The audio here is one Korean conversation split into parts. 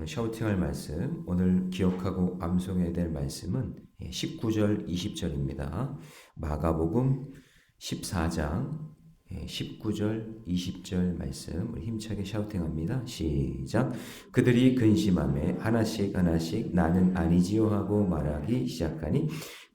오늘 샤우팅할 말씀, 오늘 기억하고 암송해야 될 말씀은 19절, 20절입니다. 마가복음 14장 19절, 20절 말씀 우리 힘차게 샤우팅합니다. 시작. 그들이 근심하며 하나씩 하나씩 나는 아니지요 하고 말하기 시작하니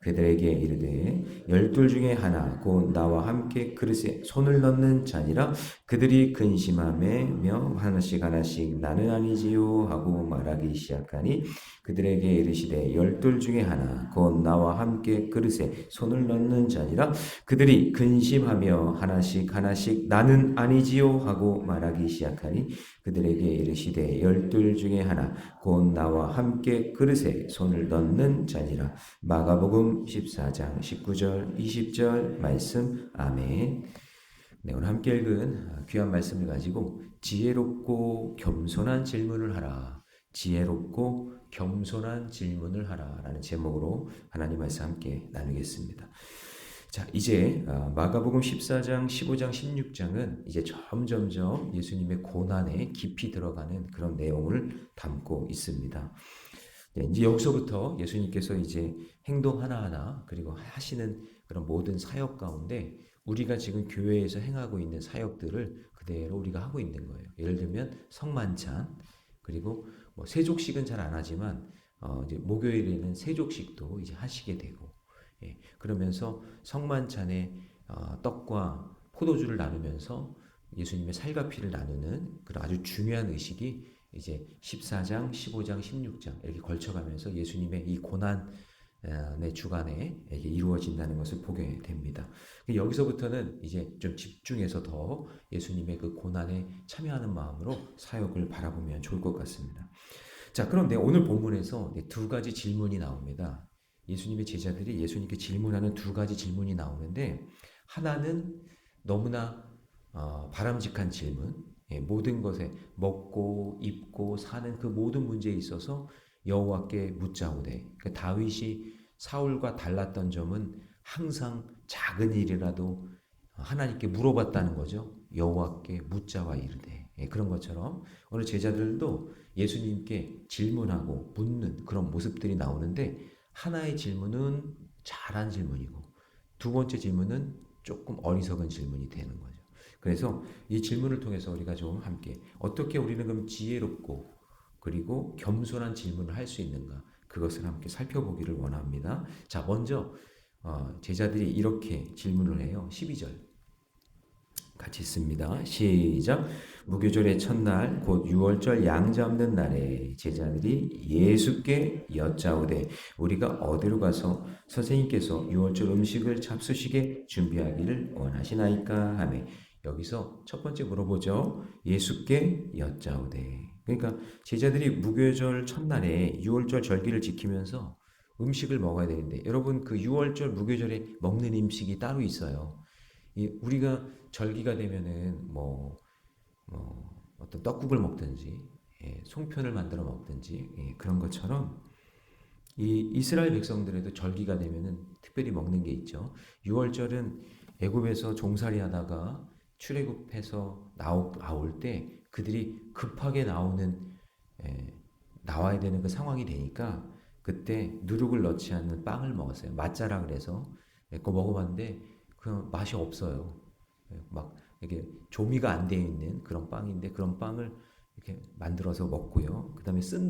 그들에게 이르되 12 중에 하나 곧 나와 함께 그릇에 손을 넣는 자니라. 그들이 근심하며 하나씩 하나씩 나는 아니지요 하고 말하기 시작하니 그들에게 이르시되 12 중에 하나 곧 나와 함께 그릇에 손을 넣는 자니라. 그들이 근심하며 하나씩 하나씩 나는 아니지요 하고 말하기 시작하니 그들에게 이르시되 12 중에 하나 곧 나와 함께 그릇에 손을 넣는 자니라. 마가복음 14장 19절 20절 말씀. 아멘. 네, 오늘 함께 읽은 귀한 말씀을 가지고 지혜롭고 겸손한 질문을 하라. 지혜롭고 겸손한 질문을 하라 라는 제목으로 하나님 말씀 함께 나누겠습니다. 자, 이제 마가복음 14장, 15장, 16장은 이제 점점점 예수님의 고난에 깊이 들어가는 그런 내용을 담고 있습니다. 네, 이제 여기서부터 예수님께서 이제 행동 하나하나 그리고 하시는 그런 모든 사역 가운데 우리가 지금 교회에서 행하고 있는 사역들을 그대로 우리가 하고 있는 거예요. 예를 들면 성만찬, 그리고 뭐 세족식은 잘 안 하지만 이제 목요일에는 세족식도 이제 하시게 되고, 예, 그러면서 성만찬에 떡과 포도주를 나누면서 예수님의 살과 피를 나누는 그런 아주 중요한 의식이 이제 14장, 15장, 16장 이렇게 걸쳐가면서 예수님의 이 고난의 주간에 이게 이루어진다는 것을 보게 됩니다. 여기서부터는 이제 좀 집중해서 더 예수님의 그 고난에 참여하는 마음으로 사역을 바라보면 좋을 것 같습니다. 자, 그런데 오늘 본문에서 두 가지 질문이 나옵니다. 예수님의 제자들이 예수님께 질문하는 두 가지 질문이 나오는데, 하나는 너무나 바람직한 질문, 모든 것에 먹고 입고 사는 그 모든 문제에 있어서 여호와께 묻자오되, 그러니까 다윗이 사울과 달랐던 점은 항상 작은 일이라도 하나님께 물어봤다는 거죠. 여호와께 묻자와 이르되. 그런 것처럼 오늘 제자들도 예수님께 질문하고 묻는 그런 모습들이 나오는데, 하나의 질문은 잘한 질문이고 두 번째 질문은 조금 어리석은 질문이 되는 거죠. 그래서 이 질문을 통해서 우리가 좀 함께 어떻게 우리는 그럼 지혜롭고 그리고 겸손한 질문을 할 수 있는가, 그것을 함께 살펴보기를 원합니다. 자, 먼저 제자들이 이렇게 질문을 해요. 12절 같이 읽습니다. 시작. 무교절의 첫날 곧 유월절 양 잡는 날에 제자들이 예수께 여짜오되 우리가 어디로 가서 선생님께서 유월절 음식을 잡수시게 준비하기를 원하시나이까 하매, 여기서 첫 번째 물어보죠. 예수께 여짜오되. 그러니까 제자들이 무교절 첫날에 유월절 절기를 지키면서 음식을 먹어야 되는데, 여러분 그 유월절 무교절에 먹는 음식이 따로 있어요. 우리가 절기가 되면은 어떤 떡국을 먹든지, 송편을 만들어 먹든지, 그런 것처럼 이 이스라엘 백성들에도 절기가 되면은 특별히 먹는 게 있죠. 유월절은 애굽에서 종살이 하다가 출애굽해서 나올 때 그들이 급하게 나와야 되는 그 상황이 되니까 그때 누룩을 넣지 않는 빵을 먹었어요. 맛자라 그래서 그거 먹어봤는데 그 맛이 없어요. 막 이게 조미가 안 되어 있는 그런 빵인데, 그런 빵을 이렇게 만들어서 먹고요. 그 다음에 쓴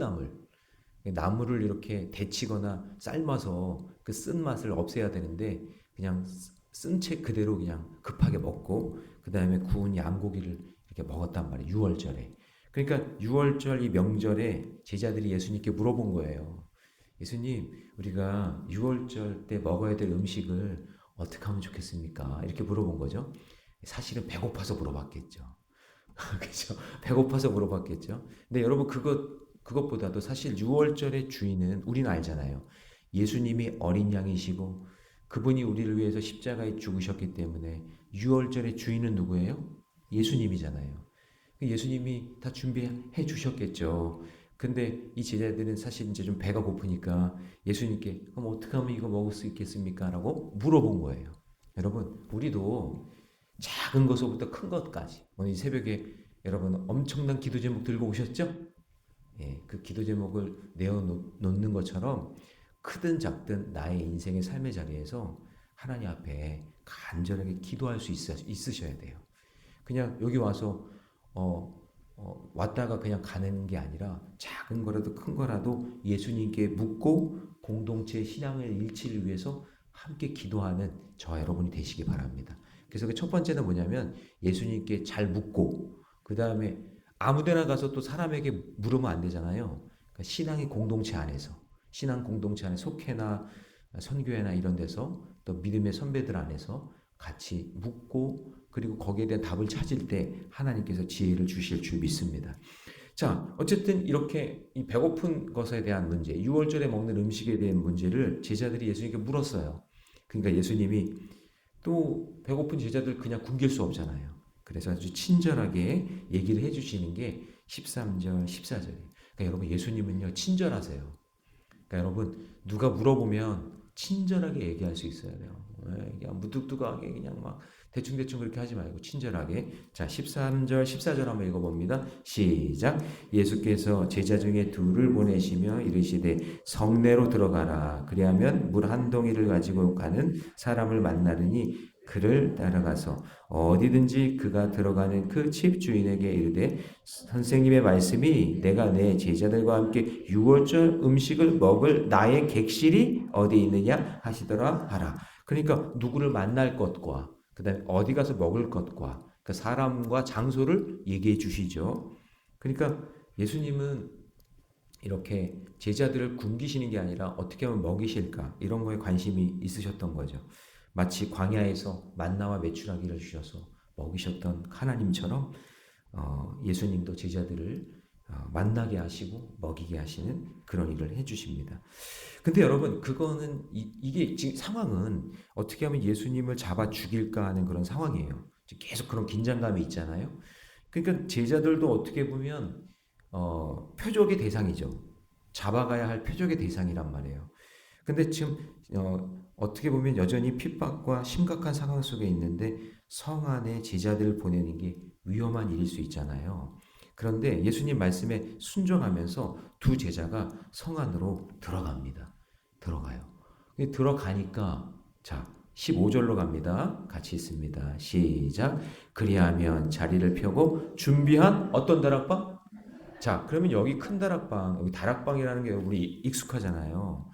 나물을 이렇게 데치거나 삶아서 그 쓴 맛을 없애야 되는데 그냥 쓴 채 그대로 그냥 급하게 먹고, 그 다음에 구운 양고기를 이렇게 먹었단 말이에요. 유월절에. 그러니까 유월절 이 명절에 제자들이 예수님께 물어본 거예요. 예수님, 우리가 유월절 때 먹어야 될 음식을 어떻게 하면 좋겠습니까? 이렇게 물어본 거죠. 사실은 배고파서 물어봤겠죠. 그렇죠? 배고파서 물어봤겠죠. 근데 여러분 그것보다도 사실 유월절의 주인은 우리는 알잖아요. 예수님이 어린 양이시고 그분이 우리를 위해서 십자가에 죽으셨기 때문에 유월절의 주인은 누구예요? 예수님이잖아요. 예수님이 다 준비해 주셨겠죠. 근데 이 제자들은 사실 이제 좀 배가 고프니까 예수님께 그럼 어떻게 하면 이거 먹을 수 있겠습니까? 라고 물어본 거예요. 여러분, 우리도 작은 것부터 큰 것까지, 오늘 이 새벽에 여러분 엄청난 기도 제목 들고 오셨죠? 그 기도 제목을 내어놓는 것처럼 크든 작든 나의 인생의 삶의 자리에서 하나님 앞에 간절하게 기도할 수 있으셔야 돼요. 그냥 여기 와서 왔다가 그냥 가는 게 아니라 작은 거라도 큰 거라도 예수님께 묻고 공동체 신앙의 일치를 위해서 함께 기도하는 저와 여러분이 되시기 바랍니다. 그래서 그 첫 번째는 뭐냐면 예수님께 잘 묻고 그 다음에 아무데나 가서 또 사람에게 물으면 안 되잖아요. 그러니까 신앙의 공동체 안에서 신앙 공동체 안에 속회나 선교회나 이런 데서 또 믿음의 선배들 안에서 같이 묻고 그리고 거기에 대한 답을 찾을 때 하나님께서 지혜를 주실 줄 믿습니다. 자, 어쨌든 이렇게 이 배고픈 것에 대한 문제, 6월절에 먹는 음식에 대한 문제를 제자들이 예수님께 물었어요. 그러니까 예수님이 또 배고픈 제자들 그냥 굶길 수 없잖아요. 그래서 아주 친절하게 얘기를 해주시는 게 13절, 14절이에요. 그러니까 여러분 예수님은요 친절하세요. 그러니까 여러분 누가 물어보면 친절하게 얘기할 수 있어야 돼요. 그냥 무뚝뚝하게 그냥 막 대충대충 그렇게 하지 말고 친절하게. 자, 13절, 14절 한번 읽어봅니다. 시작. 예수께서 제자 중에 둘을 보내시며 이르시되 성내로 들어가라. 그리하면 물 한 동이를 가지고 가는 사람을 만나르니 그를 따라가서 어디든지 그가 들어가는 그 집 주인에게 이르되 선생님의 말씀이 내가 내 제자들과 함께 유월절 음식을 먹을 나의 객실이 어디 있느냐 하시더라 하라. 그러니까 누구를 만날 것과 그 다음에 어디 가서 먹을 것과 그 사람과 장소를 얘기해 주시죠. 그러니까 예수님은 이렇게 제자들을 굶기시는 게 아니라 어떻게 하면 먹이실까 이런 거에 관심이 있으셨던 거죠. 마치 광야에서 만나와 메추라기를 주셔서 먹이셨던 하나님처럼 예수님도 제자들을 만나게 하시고 먹이게 하시는 그런 일을 해주십니다. 근데 여러분 그거는 이게 지금 상황은 어떻게 하면 예수님을 잡아 죽일까 하는 그런 상황이에요. 계속 그런 긴장감이 있잖아요. 그러니까 제자들도 어떻게 보면 표적의 대상이죠. 잡아가야 할 표적의 대상이란 말이에요. 근데 지금 어떻게 보면 여전히 핍박과 심각한 상황 속에 있는데 성 안에 제자들을 보내는 게 위험한 일일 수 있잖아요. 그런데 예수님 말씀에 순종하면서 두 제자가 성 안으로 들어갑니다. 들어가요. 들어가니까 자 15절로 갑니다. 같이 있습니다. 시작. 그리하면 자리를 펴고 준비한 어떤 다락방? 자, 그러면 여기 큰 다락방, 여기 다락방이라는 게 우리 익숙하잖아요.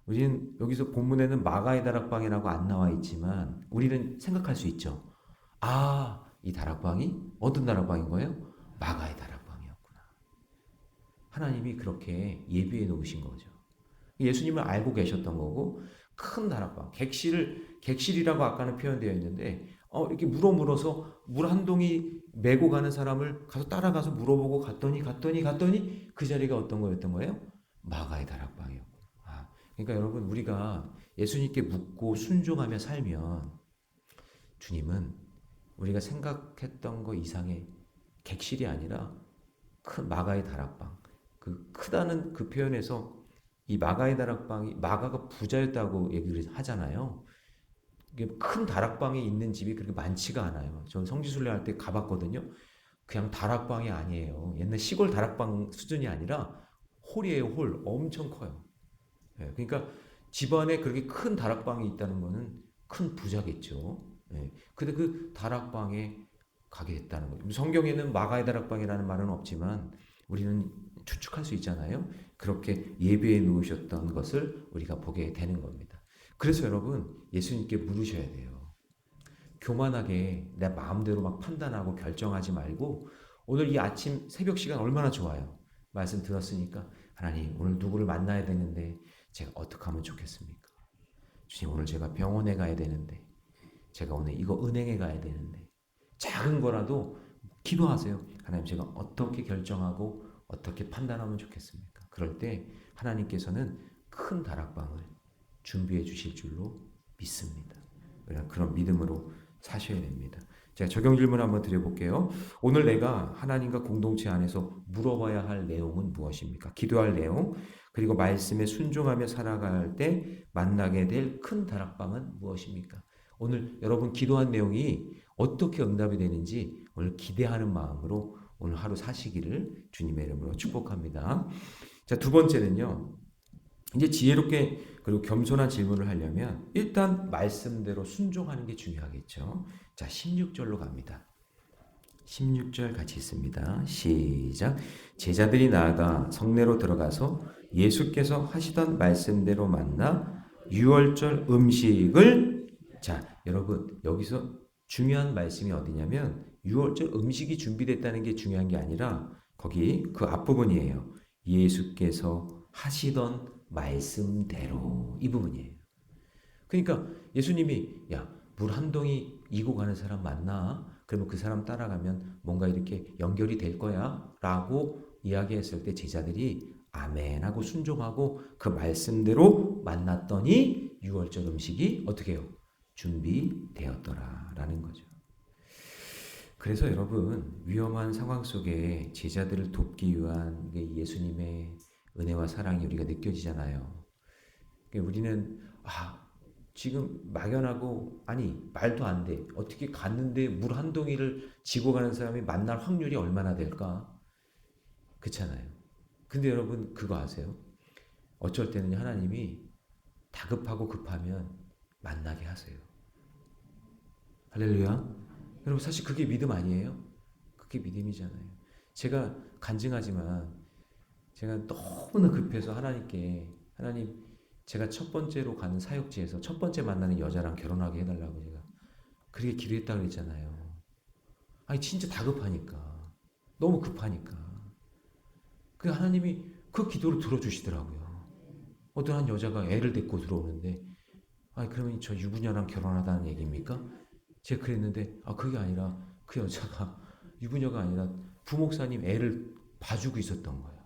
우리는 여기서 본문에는 마가의 다락방이라고 안 나와 있지만 우리는 생각할 수 있죠. 아, 이 다락방이 어떤 다락방인 거예요? 마가의 다락방이었구나. 하나님이 그렇게 예비해 놓으신 거죠. 예수님을 알고 계셨던 거고 큰 다락방, 객실이라고 아까는 표현되어 있는데 이렇게 물어서 물 한 동이 메고 가는 사람을 가서 따라가서 물어보고 갔더니 그 자리가 어떤 거였던 거예요? 마가의 다락방이었고. 그러니까 여러분 우리가 예수님께 묻고 순종하며 살면 주님은 우리가 생각했던 거 이상의 객실이 아니라 큰 마가의 다락방. 그 크다는 그 표현에서 이 마가의 다락방이 마가가 부자였다고 얘기를 하잖아요. 이게 큰 다락방이 있는 집이 그렇게 많지가 않아요. 전 성지순례 할 때 가봤거든요. 그냥 다락방이 아니에요. 옛날 시골 다락방 수준이 아니라 홀이에요. 홀 엄청 커요. 그러니까 집안에 그렇게 큰 다락방이 있다는 것은 큰 부자겠죠. 근데 그 다락방에 가게 됐다는 거죠. 성경에는 마가의 다락방이라는 말은 없지만 우리는 추측할 수 있잖아요. 그렇게 예배해 놓으셨던 것을 우리가 보게 되는 겁니다. 그래서 여러분 예수님께 물으셔야 돼요. 교만하게 내 마음대로 막 판단하고 결정하지 말고 오늘 이 아침 새벽 시간 얼마나 좋아요. 말씀 들었으니까 하나님 오늘 누구를 만나야 되는데 제가 어떻게 하면 좋겠습니까? 주님 오늘 제가 병원에 가야 되는데 제가 오늘 이거 은행에 가야 되는데 작은 거라도 기도하세요. 하나님 제가 어떻게 결정하고 어떻게 판단하면 좋겠습니까? 그럴 때 하나님께서는 큰 다락방을 준비해 주실 줄로 믿습니다. 그런 믿음으로 사셔야 됩니다. 제가 적용 질문 한번 드려볼게요. 오늘 내가 하나님과 공동체 안에서 물어봐야 할 내용은 무엇입니까? 기도할 내용, 그리고 말씀에 순종하며 살아갈 때 만나게 될 큰 다락방은 무엇입니까? 오늘 여러분 기도한 내용이 어떻게 응답이 되는지 오늘 기대하는 마음으로 오늘 하루 사시기를 주님의 이름으로 축복합니다. 자, 두 번째는요. 이제 지혜롭게 그리고 겸손한 질문을 하려면 일단 말씀대로 순종하는 게 중요하겠죠. 자, 16절로 갑니다. 16절 같이 있습니다. 시작. 제자들이 나아가 성내로 들어가서 예수께서 하시던 말씀대로 만나 유월절 음식을, 자, 여러분 여기서 중요한 말씀이 어디냐면 유월절 음식이 준비됐다는 게 중요한 게 아니라 거기 그 앞부분이에요. 예수께서 하시던 말씀대로, 이 부분이에요. 그러니까 예수님이 야, 물 한 동이 이고 가는 사람 맞나? 그러면 그 사람 따라가면 뭔가 이렇게 연결이 될 거야 라고 이야기했을 때 제자들이 아멘 하고 순종하고 그 말씀대로 만났더니 유월절 음식이 어떻게 해요? 준비되었더라 라는 거죠. 그래서 여러분 위험한 상황 속에 제자들을 돕기 위한 예수님의 은혜와 사랑이 우리가 느껴지잖아요. 우리는 지금 막연하고 아니 말도 안 돼. 어떻게 갔는데 물 한 동이를 지고 가는 사람이 만날 확률이 얼마나 될까? 그렇잖아요. 근데 여러분 그거 아세요? 어쩔 때는 하나님이 다급하고 급하면 만나게 하세요. 할렐루야. 여러분 사실 그게 믿음 아니에요? 그게 믿음이잖아요. 제가 간증하지만 제가 너무나 급해서 하나님께 하나님 제가 첫 번째로 가는 사역지에서 첫 번째 만나는 여자랑 결혼하게 해달라고 제가 그렇게 기도했다고 그랬잖아요. 아니 진짜 다급하니까 너무 급하니까 그 하나님이 그 기도를 들어주시더라고요. 어떤 한 여자가 애를 데리고 들어오는데 아니 그러면 저 유부녀랑 결혼하다는 얘기입니까? 제가 그랬는데 그게 아니라 그 여자가 유부녀가 아니라 부목사님 애를 봐주고 있었던 거예요.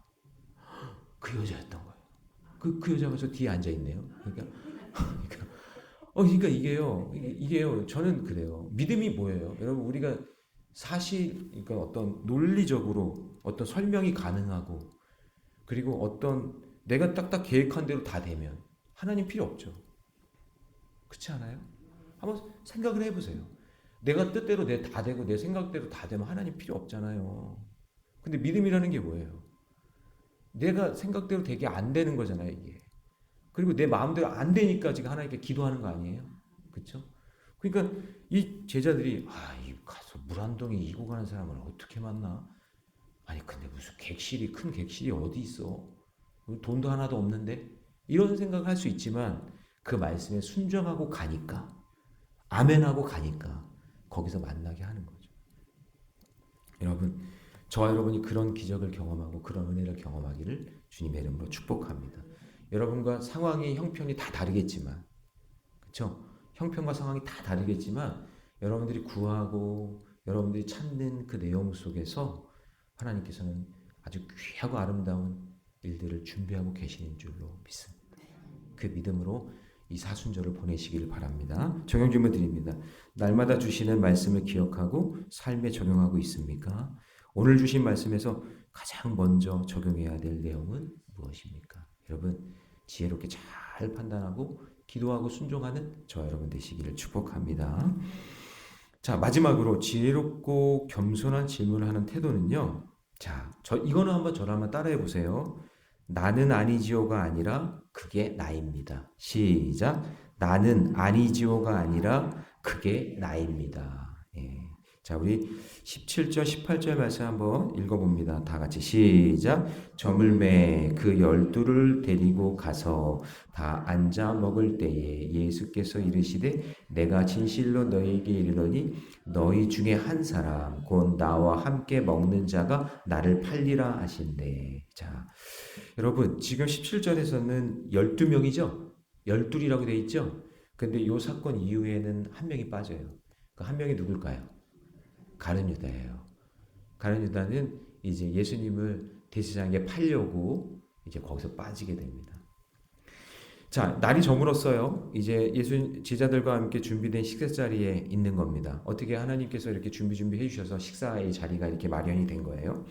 그 여자였던 거예요. 그 여자가 저 뒤에 앉아 있네요. 그러니까 이게요. 저는 그래요. 믿음이 뭐예요? 여러분 우리가 사실 그러니까 어떤 논리적으로 어떤 설명이 가능하고 그리고 어떤 내가 딱딱 계획한 대로 다 되면 하나님 필요 없죠. 그렇지 않아요? 한번 생각을 해보세요. 내가 뜻대로 다 되고 내 생각대로 다 되면 하나님 필요 없잖아요. 근데 믿음이라는 게 뭐예요? 내가 생각대로 되게 안 되는 거잖아요, 이게. 그리고 내 마음대로 안 되니까 지금 하나님께 기도하는 거 아니에요? 그렇죠? 그러니까 이 제자들이 이 가서 물 한 동이 이고 가는 사람을 어떻게 만나? 아니 근데 무슨 큰 객실이 어디 있어? 돈도 하나도 없는데? 이런 생각을 할 수 있지만 그 말씀에 순종하고 가니까 아멘하고 가니까 거기서 만나게 하는 거죠. 여러분 저와 여러분이 그런 기적을 경험하고 그런 은혜를 경험하기를 주님의 이름으로 축복합니다. 여러분과 상황이 형편이 다 다르겠지만 그렇죠? 형편과 상황이 다 다르겠지만 여러분들이 구하고 여러분들이 찾는 그 내용 속에서 하나님께서는 아주 귀하고 아름다운 일들을 준비하고 계시는 줄로 믿습니다. 그 믿음으로 이 사순절을 보내시길 바랍니다. 적용 질문 드립니다. 날마다 주시는 말씀을 기억하고 삶에 적용하고 있습니까? 오늘 주신 말씀에서 가장 먼저 적용해야 될 내용은 무엇입니까? 여러분 지혜롭게 잘 판단하고 기도하고 순종하는 저와 여러분 되시기를 축복합니다. 자 마지막으로 지혜롭고 겸손한 질문을 하는 태도는요. 자 이거는 저를 한번 따라해 보세요. 나는 아니지요가 아니라 그게 나입니다. 시작. 나는 아니지요가 아니라 그게 나입니다. 예. 자, 우리 17절, 18절 말씀 한번 읽어봅니다. 다 같이 시작. 저물매 그 12를 데리고 가서 다 앉아 먹을 때에 예수께서 이르시되 내가 진실로 너희에게 이르노니 너희 중에 한 사람 곧 나와 함께 먹는 자가 나를 팔리라 하신대. 자, 여러분 지금 17절에서는 12명이죠? 12이라고 되어 있죠? 근데 이 사건 이후에는 한 명이 빠져요. 그 한 명이 누굴까요? 가룟 유다예요. 가룟 유다는 이제 예수님을 대제사장에게 팔려고 이제 거기서 빠지게 됩니다. 자, 날이 저물었어요. 이제 예수 제자들과 함께 준비된 식사 자리에 있는 겁니다. 어떻게 하나님께서 이렇게 준비해 주셔서 식사의 자리가 이렇게 마련이 된 거예요.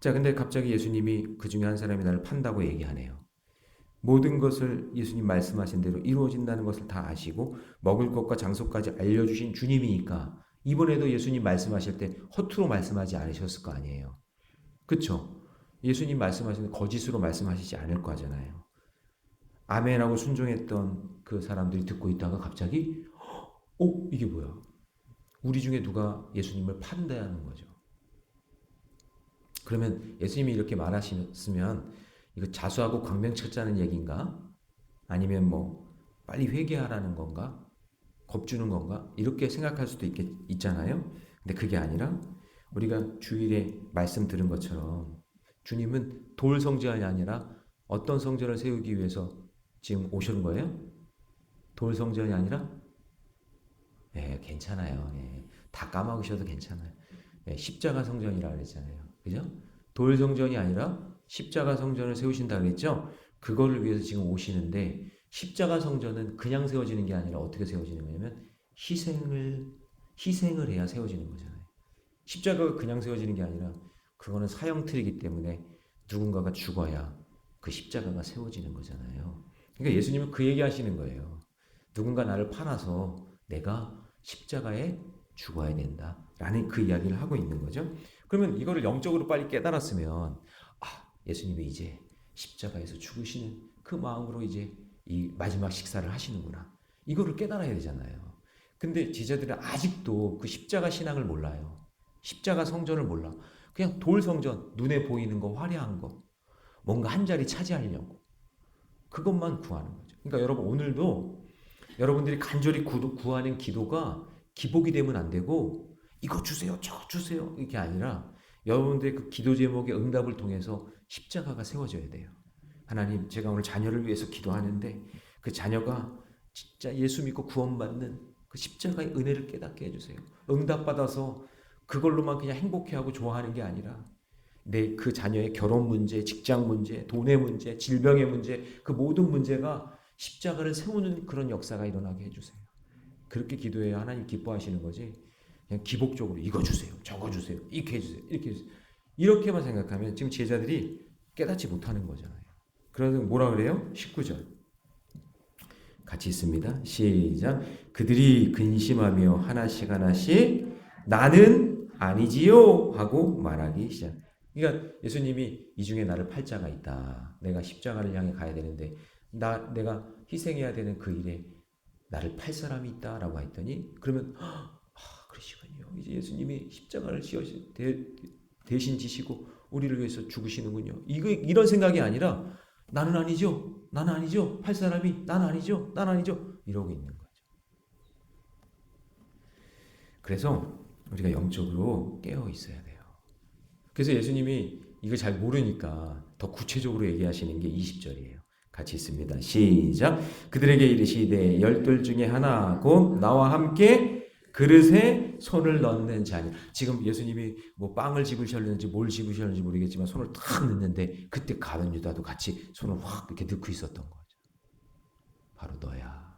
자, 근데 갑자기 예수님이 그 중에 한 사람이 나를 판다고 얘기하네요. 모든 것을 예수님 말씀하신 대로 이루어진다는 것을 다 아시고 먹을 것과 장소까지 알려주신 주님이니까 이번에도 예수님 말씀하실 때 허투루 말씀하지 않으셨을 거 아니에요. 그쵸? 예수님 말씀하시는 거짓으로 말씀하시지 않을 거잖아요. 아멘하고 순종했던 그 사람들이 듣고 있다가 갑자기 이게 뭐야? 우리 중에 누가 예수님을 판대하는 거죠. 그러면 예수님이 이렇게 말하셨으면 이거 자수하고 광명찾자는 얘기인가? 아니면 뭐 빨리 회개하라는 건가? 겁주는 건가? 이렇게 생각할 수도 있잖아요. 근데 그게 아니라 우리가 주일에 말씀 들은 것처럼 주님은 돌 성전이 아니라 어떤 성전을 세우기 위해서 지금 오신 거예요? 돌 성전이 아니라? 예, 괜찮아요. 예, 다 까먹으셔도 괜찮아요. 예, 십자가 성전이라고 그랬잖아요. 그죠? 돌 성전이 아니라 십자가 성전을 세우신다 그랬죠? 그거를 위해서 지금 오시는데 십자가 성전은 그냥 세워지는 게 아니라 어떻게 세워지는 거냐면 희생을 해야 세워지는 거잖아요. 십자가가 그냥 세워지는 게 아니라 그거는 사형틀이기 때문에 누군가가 죽어야 그 십자가가 세워지는 거잖아요. 그러니까 예수님은 그 얘기 하시는 거예요. 누군가 나를 팔아서 내가 십자가에 죽어야 된다. 라는 그 이야기를 하고 있는 거죠. 그러면 이거를 영적으로 빨리 깨달았으면 예수님이 이제 십자가에서 죽으시는 그 마음으로 이제 이 마지막 식사를 하시는구나. 이거를 깨달아야 되잖아요. 근데 제자들은 아직도 그 십자가 신앙을 몰라요. 십자가 성전을 몰라. 그냥 돌 성전, 눈에 보이는 거, 화려한 거, 뭔가 한 자리 차지하려고. 그것만 구하는 거죠. 그러니까 여러분 오늘도 여러분들이 간절히 구하는 기도가 기복이 되면 안 되고 이거 주세요, 저거 주세요 이게 아니라 여러분들의 그 기도 제목의 응답을 통해서 십자가가 세워져야 돼요. 하나님, 제가 오늘 자녀를 위해서 기도하는데 그 자녀가 진짜 예수 믿고 구원받는 그 십자가의 은혜를 깨닫게 해주세요. 응답받아서 그걸로만 그냥 행복해하고 좋아하는 게 아니라 내 그 자녀의 결혼 문제, 직장 문제, 돈의 문제, 질병의 문제, 그 모든 문제가 십자가를 세우는 그런 역사가 일어나게 해주세요. 그렇게 기도해야 하나님 기뻐하시는 거지. 그냥 기복적으로 이거 주세요, 저거 주세요, 이렇게 해주세요, 이렇게 해주세요. 이렇게만 생각하면 지금 제자들이 깨닫지 못하는 거잖아요. 그래서 뭐라 그래요? 19절 같이 있습니다. 시작. 그들이 근심하며 하나씩 하나씩 나는 아니지요 하고 말하기 시작. 그러니까 예수님이 이 중에 나를 팔 자가 있다. 내가 십자가를 향해 가야 되는데 내가 희생해야 되는 그 일에 나를 팔 사람이 있다라고 했더니 그러면 그러시군요. 이제 예수님이 십자가를 대신 지시고 우리를 위해서 죽으시는군요. 이런 생각이 아니라 나는 아니죠. 나는 아니죠. 팔 사람이 나는 아니죠. 나는 아니죠. 이러고 있는 거죠. 그래서 우리가 영적으로 깨어 있어야 돼요. 그래서 예수님이 이거 잘 모르니까 더 구체적으로 얘기하시는 게 20절이에요. 같이 있습니다. 시작. 그들에게 이르시되 열둘 중에 하나 곧 나와 함께 그릇에 손을 넣는 자니. 지금 예수님이 뭐 빵을 집으셨는지 뭘 집으셨는지 모르겠지만 손을 탁 넣는데 그때 가룟 유다도 같이 손을 확 이렇게 넣고 있었던 거죠. 바로 너야.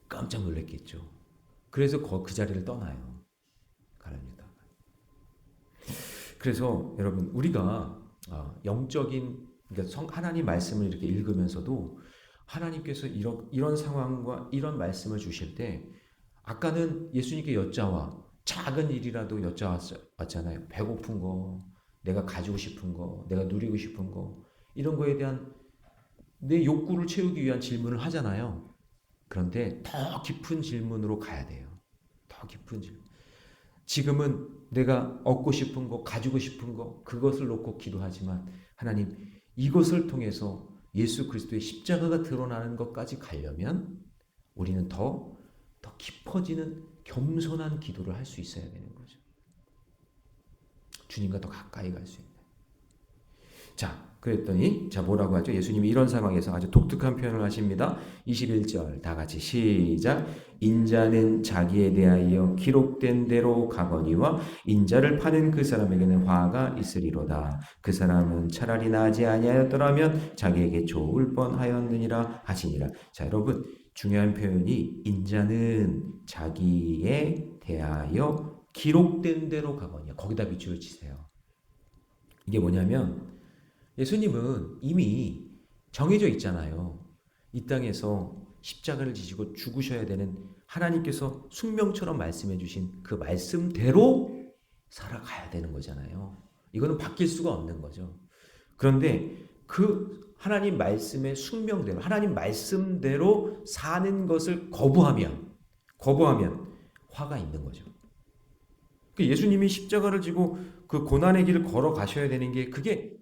깜짝 놀랐겠죠. 그래서 그 자리를 떠나요. 가룟 유다가. 그래서 여러분 우리가 영적인 그러니까 하나님 말씀을 이렇게 읽으면서도 하나님께서 이런 상황과 이런 말씀을 주실 때 아까는 예수님께 여짜와 작은 일이라도 여짜왔잖아요. 배고픈 거, 내가 가지고 싶은 거, 내가 누리고 싶은 거 이런 거에 대한 내 욕구를 채우기 위한 질문을 하잖아요. 그런데 더 깊은 질문으로 가야 돼요. 더 깊은 질문. 지금은 내가 얻고 싶은 거, 가지고 싶은 거 그것을 놓고 기도하지만 하나님 이것을 통해서 예수 그리스도의 십자가가 드러나는 것까지 가려면 우리는 더 깊어지는 겸손한 기도를 할 수 있어야 되는 거죠. 주님과 더 가까이 갈 수 있는. 자, 그랬더니 뭐라고 하죠? 예수님이 이런 상황에서 아주 독특한 표현을 하십니다. 21절 다 같이 시작. 인자는 자기에 대하여 기록된 대로 가거니와 인자를 파는 그 사람에게는 화가 있으리로다. 그 사람은 차라리 나지 아니하였더라면 자기에게 좋을 뻔하였느니라 하시니라. 자, 여러분 중요한 표현이 인자는 자기에 대하여 기록된 대로 가거니와 거기다 밑줄을 치세요. 이게 뭐냐면 예수님은 이미 정해져 있잖아요. 이 땅에서 십자가를 지시고 죽으셔야 되는 하나님께서 숙명처럼 말씀해 주신 그 말씀대로 살아가야 되는 거잖아요. 이거는 바뀔 수가 없는 거죠. 그런데 그 하나님 말씀의 숙명대로 하나님 말씀대로 사는 것을 거부하면 화가 있는 거죠. 예수님이 십자가를 지고 그 고난의 길을 걸어 가셔야 되는 게 그게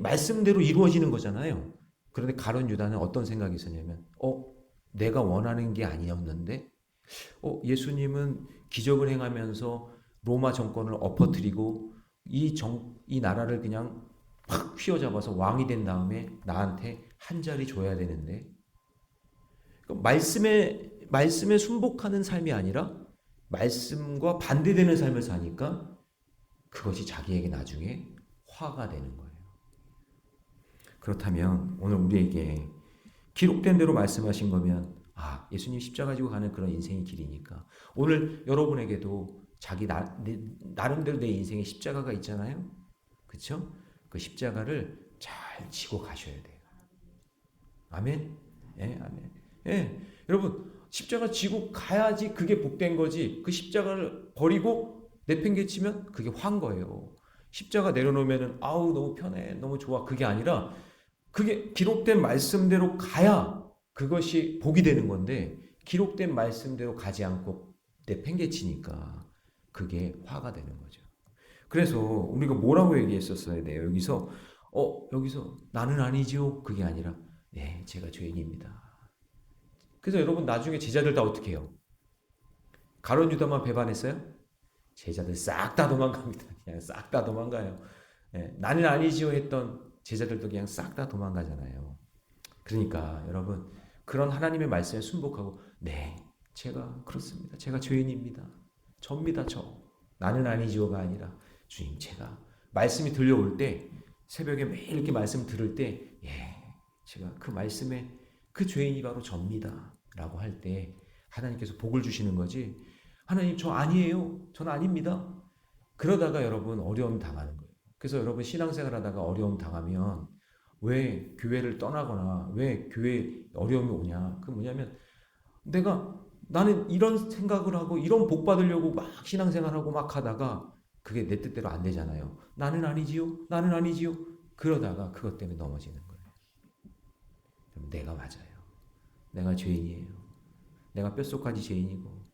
말씀대로 이루어지는 거잖아요. 그런데 가룟 유다는 어떤 생각이 있었냐면 내가 원하는 게 아니었는데 예수님은 기적을 행하면서 로마 정권을 엎어뜨리고 이 나라를 그냥 확 휘어잡아서 왕이 된 다음에 나한테 한 자리 줘야 되는데 말씀에 순복하는 삶이 아니라 말씀과 반대되는 삶을 사니까 그것이 자기에게 나중에 화가 되는 거예요. 그렇다면 오늘 우리에게 기록된 대로 말씀하신 거면 예수님 십자가 지고 가는 그런 인생의 길이니까 오늘 여러분에게도 자기 나름대로 내 인생에 십자가가 있잖아요. 그렇죠? 그 십자가를 잘 지고 가셔야 돼요. 아멘. 예, 아멘. 예, 여러분 십자가 지고 가야지 그게 복된 거지. 그 십자가를 버리고 내팽개치면 그게 화인 거예요. 십자가 내려놓으면은 너무 편해, 너무 좋아. 그게 아니라 그게 기록된 말씀대로 가야 그것이 복이 되는 건데 기록된 말씀대로 가지 않고 내팽개치니까 그게 화가 되는 거죠. 그래서 우리가 뭐라고 얘기했었어야 돼요? 여기서 나는 아니지요. 그게 아니라 네, 제가 죄인입니다. 그래서 여러분 나중에 제자들 다 어떻게 해요? 가룟 유다만 배반했어요? 제자들 싹 다 도망갑니다. 그냥 싹 다 도망가요. 네, 나는 아니지요 했던 제자들도 그냥 싹 다 도망가잖아요. 그러니까 여러분 그런 하나님의 말씀에 순복하고 네, 제가 그렇습니다. 제가 죄인입니다. 접니다. 나는 아니지요가 아니라 주님 제가 말씀이 들려올 때 새벽에 매일 이렇게 말씀 들을 때 제가 그 말씀에 그 죄인이 바로 접니다. 라고 할 때 하나님께서 복을 주시는 거지 하나님 저 아니에요. 저는 아닙니다. 그러다가 여러분 어려움 당하는 거예요. 그래서 여러분 신앙생활 하다가 어려움 당하면 왜 교회를 떠나거나 왜 교회에 어려움이 오냐. 그게 뭐냐면 나는 이런 생각을 하고 이런 복 받으려고 막 신앙생활하고 막 하다가 그게 내 뜻대로 안 되잖아요. 나는 아니지요. 그러다가 그것 때문에 넘어지는 거예요. 내가 맞아요. 내가 죄인이에요. 내가 뼛속까지 죄인이고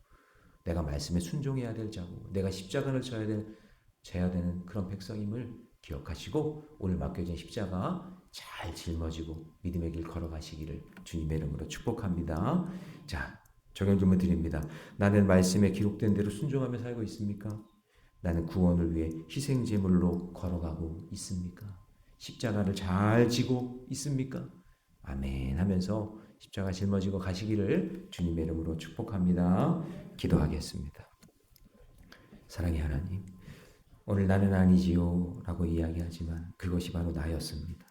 내가 말씀에 순종해야 될 자고 내가 십자가를 져야 되는 그런 백성임을 기억하시고 오늘 맡겨진 십자가 잘 짊어지고 믿음의 길 걸어가시기를 주님의 이름으로 축복합니다. 자, 적용 질문 드립니다. 나는 말씀에 기록된 대로 순종하며 살고 있습니까? 나는 구원을 위해 희생 제물로 걸어가고 있습니까? 십자가를 잘 지고 있습니까? 아멘 하면서 십자가 짊어지고 가시기를 주님의 이름으로 축복합니다. 기도하겠습니다. 사랑의 하나님, 오늘 나는 아니지요 라고 이야기하지만 그것이 바로 나였습니다.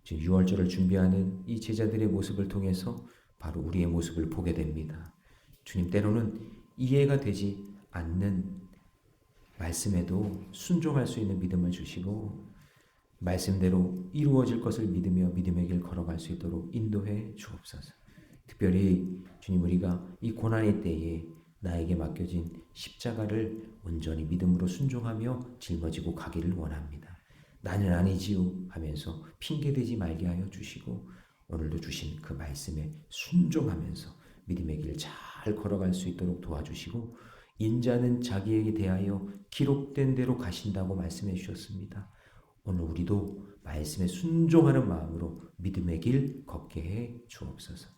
지금 6월절을 준비하는 이 제자들의 모습을 통해서 바로 우리의 모습을 보게 됩니다. 주님, 때로는 이해가 되지 않는 말씀에도 순종할 수 있는 믿음을 주시고 말씀대로 이루어질 것을 믿으며 믿음의 길 걸어갈 수 있도록 인도해 주옵소서. 특별히 주님, 우리가 이 고난의 때에 나에게 맡겨진 십자가를 온전히 믿음으로 순종하며 짊어지고 가기를 원합니다. 나는 아니지요 하면서 핑계대지 말게 하여 주시고 오늘도 주신 그 말씀에 순종하면서 믿음의 길 잘 걸어갈 수 있도록 도와주시고 인자는 자기에게 대하여 기록된 대로 가신다고 말씀해 주셨습니다. 오늘 우리도 말씀에 순종하는 마음으로 믿음의 길 걷게 해 주옵소서.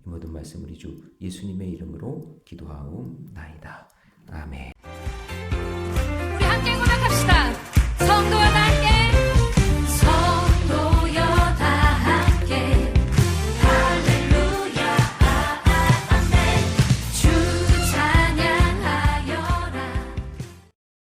이 모든 말씀 우리 주 예수님의 이름으로 기도하옵나이다. 아멘.